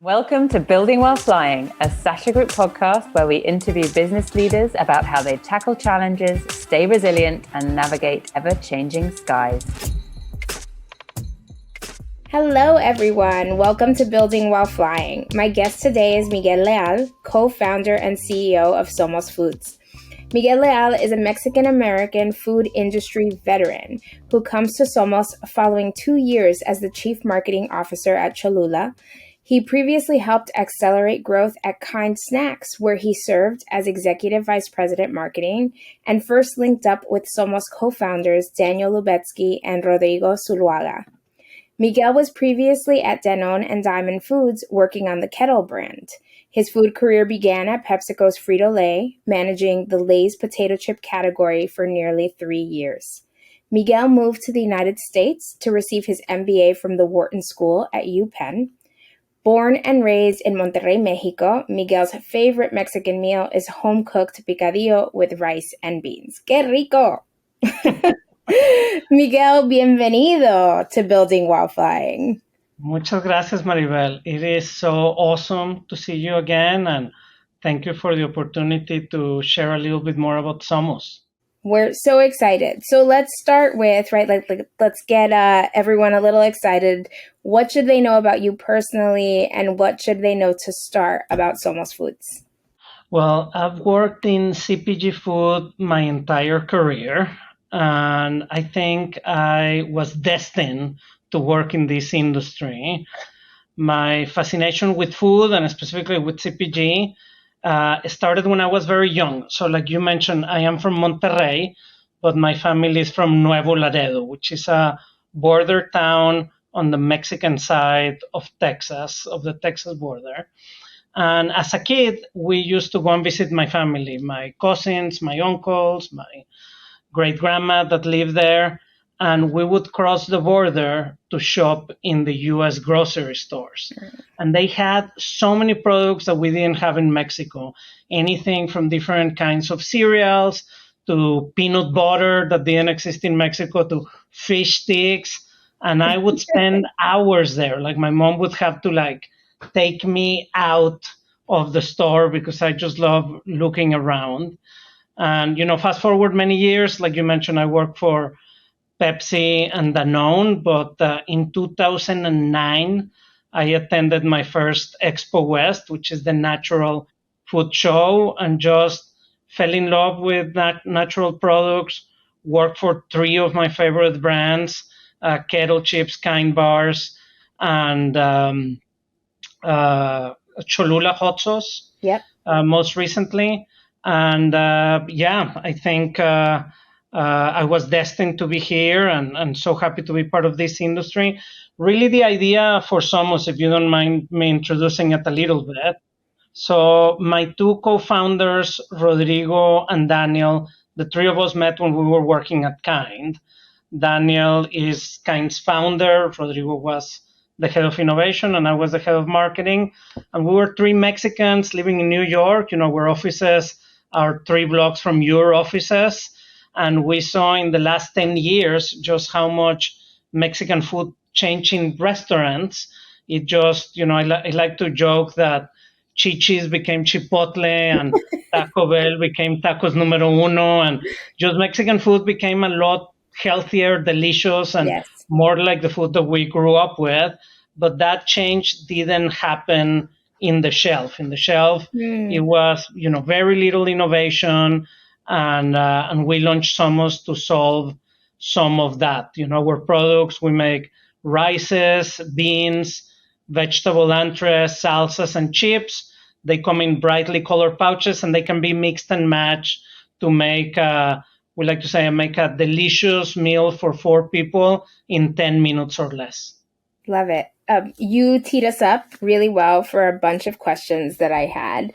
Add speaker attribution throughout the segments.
Speaker 1: Welcome to Building While Flying, a Sasha Group podcast where we interview business leaders about how they tackle challenges, stay resilient, and navigate ever-changing skies.
Speaker 2: Hello, everyone. Welcome to Building While Flying. My guest today is Miguel Leal, co-founder and CEO of SOMOS Foods. Miguel Leal is a Mexican-American food industry veteran who comes to SOMOS following 2 years as the Chief Marketing Officer at Cholula. He previously helped accelerate growth at Kind Snacks, where he served as Executive Vice President Marketing and first linked up with SOMOS co-founders Daniel Lubetzky and Rodrigo Zuluaga. Miguel was previously at Danone and Diamond Foods working on the Kettle brand. His food career began at PepsiCo's Frito-Lay, managing the Lay's potato chip category for nearly 3 years. Miguel moved to the United States to receive his MBA from the Wharton School at UPenn. Born and raised in Monterrey, Mexico, Miguel's favorite Mexican meal is home-cooked picadillo with rice and beans. ¡Qué rico! Miguel, bienvenido to Building While Flying.
Speaker 3: Muchas gracias, Maribel. It is so awesome to see you again, and thank you for the opportunity to share a little bit more about SOMOS.
Speaker 2: We're so excited. So let's start with, let's get everyone a little excited. What should they know about you personally, and what should they know to start about SOMOS Foods?
Speaker 3: Well, I've worked in CPG food my entire career, and I think I was destined to work in this industry. My fascination with food, and specifically with CPG, started when I was very young. So like you mentioned, I am from Monterrey, but my family is from Nuevo Laredo, which is a border town on the Mexican side of Texas, of the Texas border. And as a kid, we used to go and visit my family, my cousins, my uncles, my great grandma that lived there. And we would cross the border to shop in the US grocery stores. And they had so many products that we didn't have in Mexico. Anything from different kinds of cereals to peanut butter that didn't exist in Mexico to fish sticks. And I would spend hours there. Like my mom would have to take me out of the store because I just love looking around. And, fast forward many years, like you mentioned, I worked for Pepsi and Danone, but in 2009, I attended my first Expo West, which is the natural food show, and just fell in love with natural products, worked for 3 of my favorite brands, Kettle Chips, Kind Bars, and Cholula hot sauce.
Speaker 2: Yep.
Speaker 3: Most recently. And I think I was destined to be here, and so happy to be part of this industry. Really, the idea for SOMOS, if you don't mind me introducing it a little bit. So my 2 co-founders, Rodrigo and Daniel, the 3 of us met when we were working at Kind. Daniel is Kind's founder. Rodrigo was the head of innovation, and I was the head of marketing. And we were 3 Mexicans living in New York. Where offices are 3 blocks from your offices. And we saw in the last 10 years just how much Mexican food changed in restaurants. It just, I like to joke that Chichis became Chipotle and Taco Bell became Tacos Numero Uno. And just Mexican food became a lot healthier, delicious, and more like the food that we grew up with. But that change didn't happen in the shelf. In the shelf, it was, very little innovation. And we launched SOMOS to solve some of that. Our products, we make rices, beans, vegetable entrees, salsas, and chips. They come in brightly colored pouches, and they can be mixed and matched to make, we like to say, make a delicious meal for 4 people in 10 minutes or less.
Speaker 2: Love it. You teed us up really well for a bunch of questions that I had.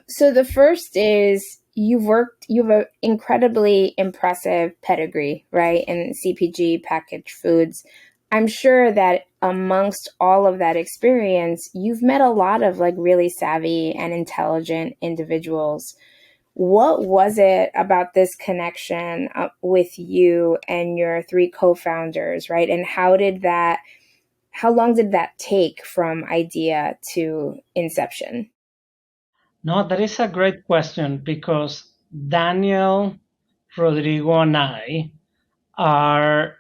Speaker 2: So the first is, you have an incredibly impressive pedigree, right, in CPG packaged foods. I'm sure that amongst all of that experience, you've met a lot of really savvy and intelligent individuals. What was it about this connection with you and your 3 co-founders, right? And how did that how long did that take from idea to inception?
Speaker 3: No, that is a great question because Daniel, Rodrigo, and I are,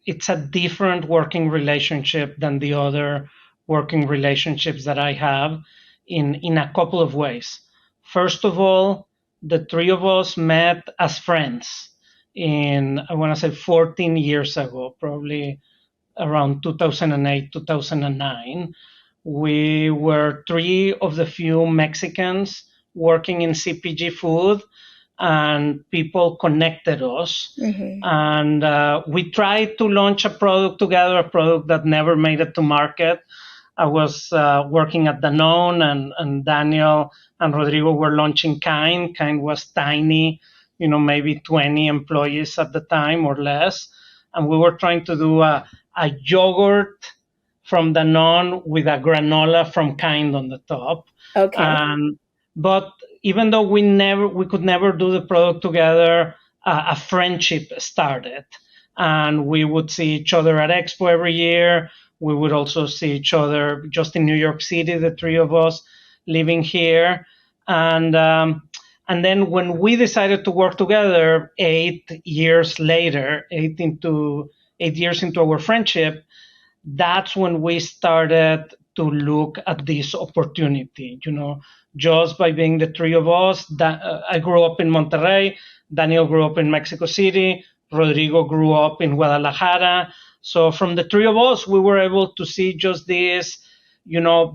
Speaker 3: it's a different working relationship than the other working relationships that I have in a couple of ways. First of all, the three of us met as friends in, I want to say 14 years ago, probably around 2008, 2009. We were three of the few Mexicans working in CPG food, and people connected us.
Speaker 2: Mm-hmm.
Speaker 3: And we tried to launch a product together, a product that never made it to market. I was working at Danone, and Daniel and Rodrigo were launching Kind. Kind was tiny, maybe 20 employees at the time or less. And we were trying to do a yogurt from Danone with a granola from Kind on the top.
Speaker 2: Okay.
Speaker 3: But even though we could never do the product together, a friendship started, and we would see each other at Expo every year. We would also see each other just in New York City, the three of us living here, and then when we decided to work together 8 years later, 8 years into our friendship, that's when we started to look at this opportunity. Just by being the three of us, I grew up in Monterrey, Daniel grew up in Mexico City, Rodrigo grew up in Guadalajara. So from the three of us, we were able to see just this,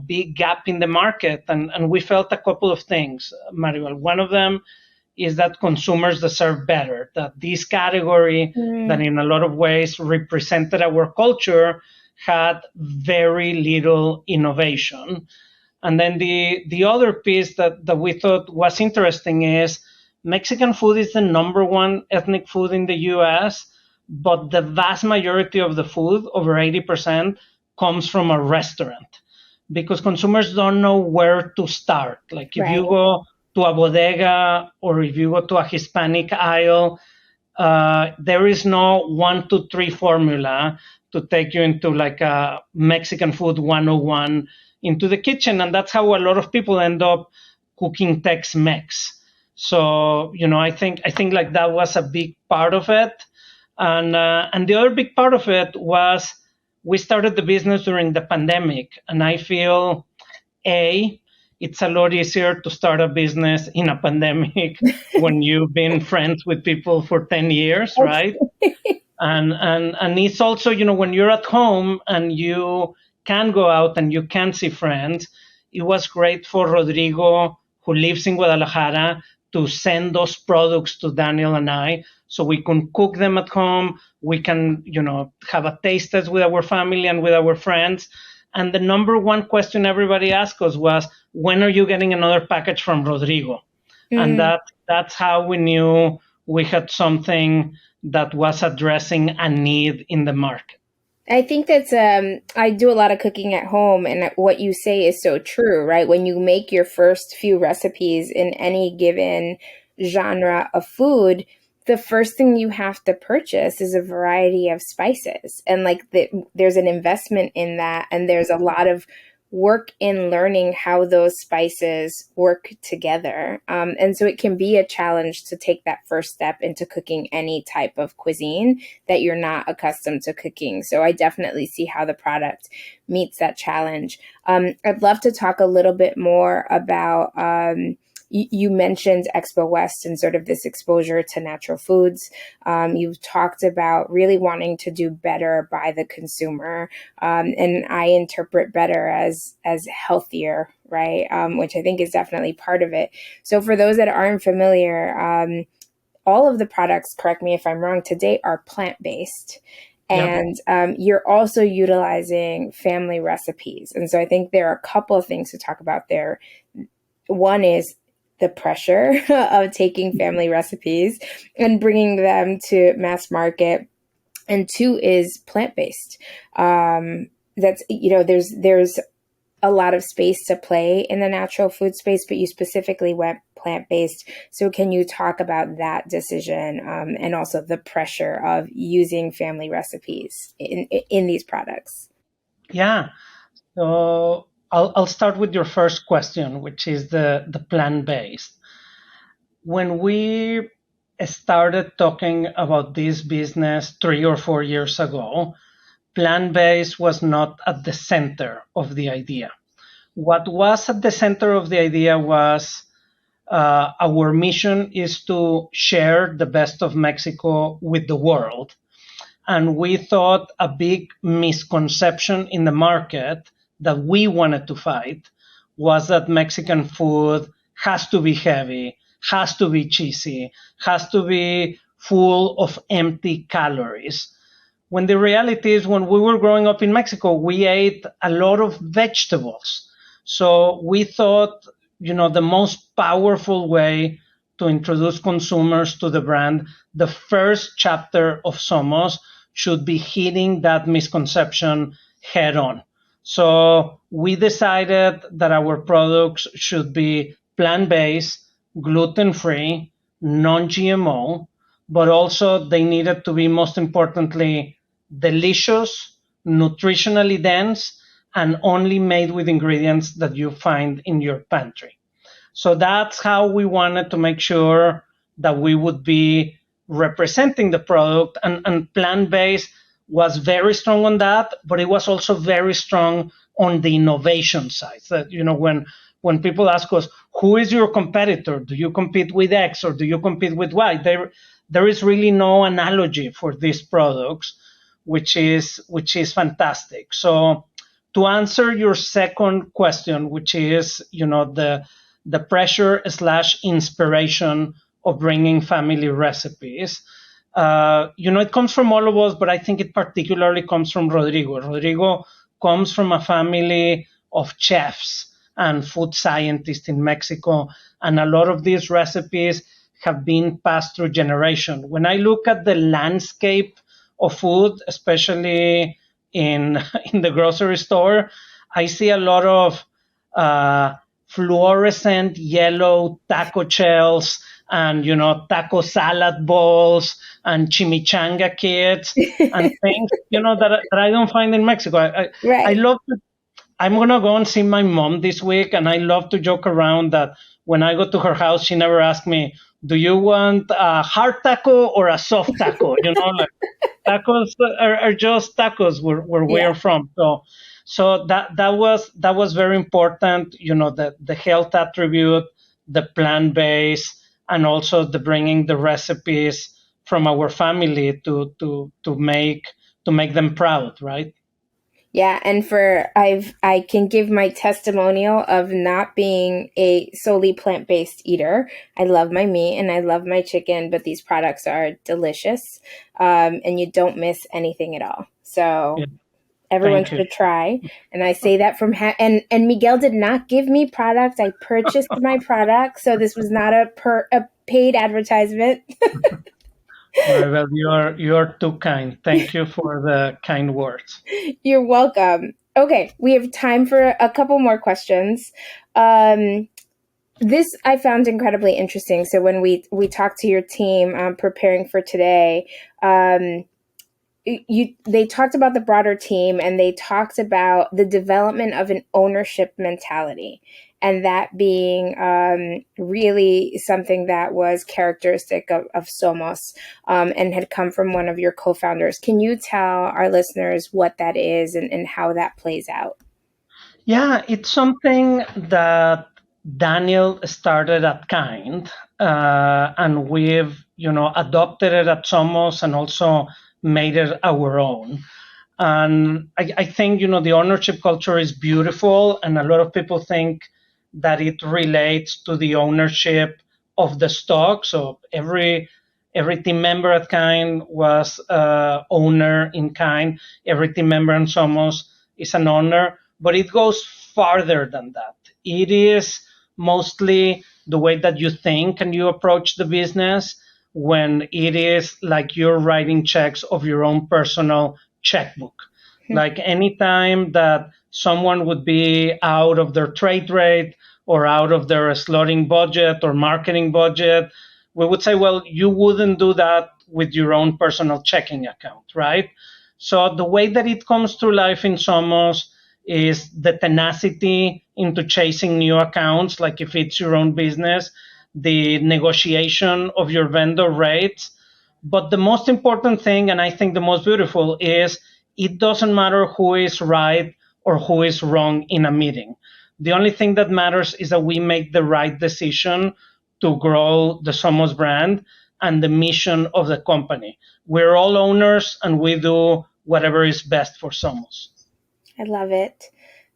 Speaker 3: big gap in the market. And we felt a couple of things, Maribel. One of them is that consumers deserve better, that this category that in a lot of ways represented our culture had very little innovation. And then the other piece that we thought was interesting is Mexican food is the number one ethnic food in the US, but the vast majority of the food, over 80%, comes from a restaurant because consumers don't know where to start. Like if you go to a bodega or if you go to a Hispanic aisle, there is no 1, 2, 3 formula to take you into like a Mexican food 101 into the kitchen. And that's how a lot of people end up cooking Tex-Mex. So, I think like that was a big part of it. And the other big part of it was we started the business during the pandemic. And I feel, it's a lot easier to start a business in a pandemic when you've been friends with people for 10 years, right? And it's also, when you're at home and you can go out and you can see friends, it was great for Rodrigo, who lives in Guadalajara, to send those products to Daniel and I so we can cook them at home. We can, have a taste test with our family and with our friends. And the number one question everybody asked us was, when are you getting another package from Rodrigo? And that's how we knew we had something that was addressing a need in the market.
Speaker 2: I think that's I do a lot of cooking at home, and what you say is so true, right? When you make your first few recipes in any given genre of food, the first thing you have to purchase is a variety of spices. And there's an investment in that, and there's a lot of work in learning how those spices work together. And so it can be a challenge to take that first step into cooking any type of cuisine that you're not accustomed to cooking. So I definitely see how the product meets that challenge. I'd love to talk a little bit more about you mentioned Expo West and sort of this exposure to natural foods. You've talked about really wanting to do better by the consumer, and I interpret better as healthier, right? Which I think is definitely part of it. So for those that aren't familiar, all of the products, correct me if I'm wrong, to date are plant-based. And you're also utilizing family recipes. And so I think there are a couple of things to talk about there. One is the pressure of taking family recipes and bringing them to mass market. And two is plant-based. That's, there's a lot of space to play in the natural food space, but you specifically went plant-based. So can you talk about that decision and also the pressure of using family recipes in these products?
Speaker 3: Yeah. So I'll start with your first question, which is the plant-based. When we started talking about this business 3 or 4 years ago, plant-based was not at the center of the idea. What was at the center of the idea was our mission is to share the best of Mexico with the world. And we thought a big misconception in the market that we wanted to fight was that Mexican food has to be heavy, has to be cheesy, has to be full of empty calories. When the reality is, when we were growing up in Mexico, we ate a lot of vegetables. So we thought, the most powerful way to introduce consumers to the brand, the first chapter of Somos should be hitting that misconception head on. So we decided that our products should be plant based, gluten free, non GMO, but also they needed to be, most importantly, delicious, nutritionally dense, and only made with ingredients that you find in your pantry. So that's how we wanted to make sure that we would be representing the product. And plant based was very strong on that, but it was also very strong on the innovation side. That, when people ask us, who is your competitor? Do you compete with X or do you compete with Y? There is really no analogy for these products, which is fantastic. So to answer your second question, which is, the pressure slash inspiration of bringing family recipes. It comes from all of us, but I think it particularly comes from Rodrigo. Rodrigo comes from a family of chefs and food scientists in Mexico, and a lot of these recipes have been passed through generation. When I look at the landscape of food, especially in in the grocery store, I see a lot of fluorescent yellow taco shells and taco salad bowls and chimichanga kits and things that I don't find in Mexico. I
Speaker 2: Right.
Speaker 3: love to, I'm gonna go and see my mom this week, and I love to joke around that when I go to her house, she never asks me, "Do you want a hard taco or a soft taco?" Like tacos are just tacos where
Speaker 2: Yeah.
Speaker 3: we're from. So that was very important. The health attribute, the plant based, and also the bringing the recipes from our family to make them proud, right?
Speaker 2: Yeah, and I can give my testimonial of not being a solely plant-based eater. I love my meat and I love my chicken, but these products are delicious, and you don't miss anything at all.
Speaker 3: Yeah,
Speaker 2: So everyone
Speaker 3: thank you.
Speaker 2: should try. And I say that from and Miguel did not give me product. I purchased my product, so this was not a paid advertisement.
Speaker 3: Maribel, you're too kind. Thank you for the kind words.
Speaker 2: You're welcome. Okay, we have time for a couple more questions. Um, this I found incredibly interesting. So when we talked to your team preparing for today, they talked about the broader team and they talked about the development of an ownership mentality, and that being really something that was characteristic of Somos, and had come from one of your co-founders. Can you tell our listeners what that is and how that plays out?
Speaker 3: Yeah, it's something that Daniel started at Kind, and we've adopted it at Somos and also made it our own. And I think the ownership culture is beautiful, and a lot of people think that it relates to the ownership of the stock. So every team member at Kind was owner in Kind. Every team member in Somos is an owner, but it goes farther than that. It is mostly the way that you think and you approach the business, when it is like you're writing checks of your own personal checkbook. Like anytime that someone would be out of their trade rate or out of their slotting budget or marketing budget, we would say, well, you wouldn't do that with your own personal checking account, right? So the way that it comes to life in Somos is the tenacity into chasing new accounts, like if it's your own business, the negotiation of your vendor rates. But the most important thing, and I think the most beautiful, is it doesn't matter who is right or who is wrong in a meeting. The only thing that matters is that we make the right decision to grow the Somos brand and the mission of the company. We're all owners and we do whatever is best for Somos.
Speaker 2: I love it.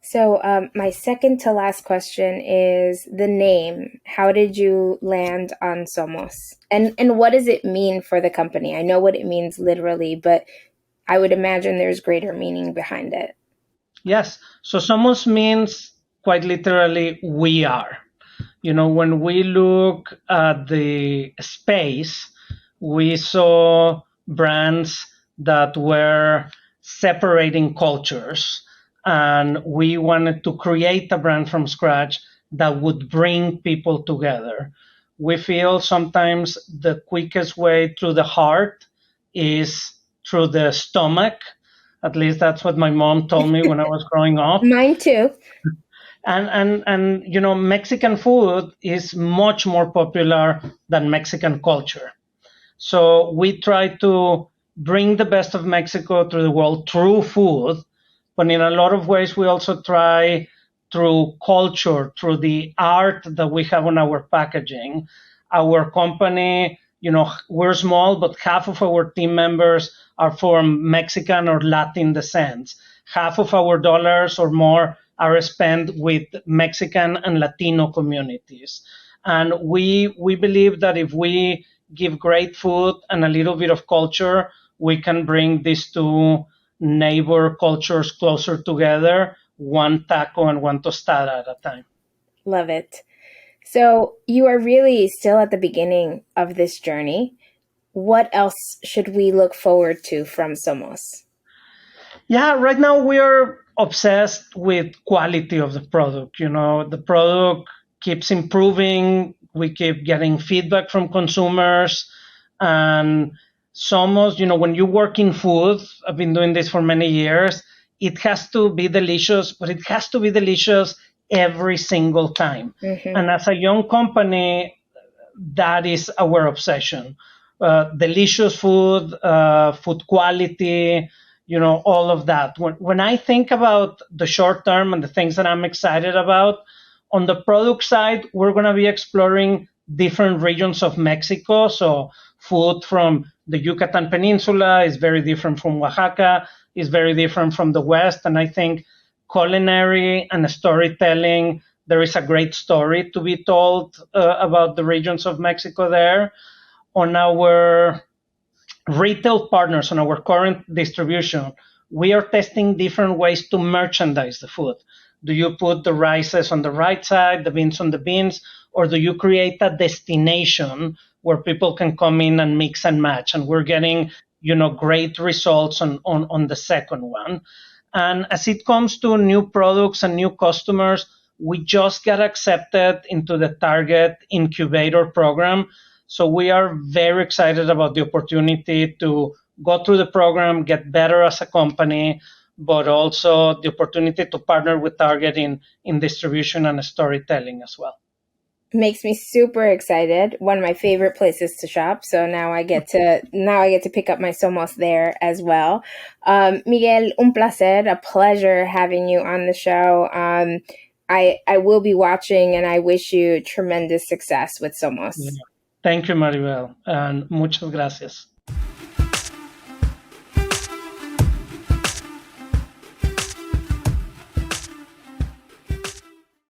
Speaker 2: So my second to last question is the name. How did you land on Somos? And what does it mean for the company? I know what it means literally, but I would imagine there's greater meaning behind it.
Speaker 3: Yes. So Somos means quite literally we are. When we look at the space, we saw brands that were separating cultures, and we wanted to create a brand from scratch that would bring people together. We feel sometimes the quickest way through the heart is through the stomach. At least that's what my mom told me when I was growing up.
Speaker 2: Mine too.
Speaker 3: And Mexican food is much more popular than Mexican culture. So we try to bring the best of Mexico to the world through food, but in a lot of ways we also try through culture, through the art that we have on our packaging. Our company, we're small, but half of our team members are from Mexican or Latin descent. Half of our dollars or more are spent with Mexican and Latino communities. And we believe that if we give great food and a little bit of culture, we can bring these two neighbor cultures closer together, one taco and one tostada at a time.
Speaker 2: Love it. So you are really still at the beginning of this journey. What else should we look forward to from Somos?
Speaker 3: Yeah, right now we are obsessed with quality of the product. The product keeps improving. We keep getting feedback from consumers. And Somos, when you work in food, I've been doing this for many years, it has to be delicious, but it has to be delicious every single time.
Speaker 2: Mm-hmm.
Speaker 3: And as a young company, that is our obsession. Delicious food, food quality, all of that. When I think about the short term and the things that I'm excited about, on the product side, we're going to be exploring different regions of Mexico. So food from the Yucatan Peninsula is very different from Oaxaca, is very different from the West. And I think culinary and storytelling, there is a great story to be told about the regions of Mexico there. On our retail partners, on our current distribution, we are testing different ways to merchandise the food. Do you put the rices on the right side, the beans on the beans, or do you create a destination where people can come in and mix and match? And we're getting, great results on the second one. And as it comes to new products and new customers, we just got accepted into the Target Incubator program. So we are very excited about the opportunity to go through the program, get better as a company, but also the opportunity to partner with Target in distribution and storytelling as well.
Speaker 2: Makes me super excited. One of my favorite places to shop. So now I get to pick up my Somos there as well. Miguel, un placer, a pleasure having you on the show. I will be watching, and I wish you tremendous success with Somos.
Speaker 3: Yeah. Thank you, Maribel, and muchas gracias.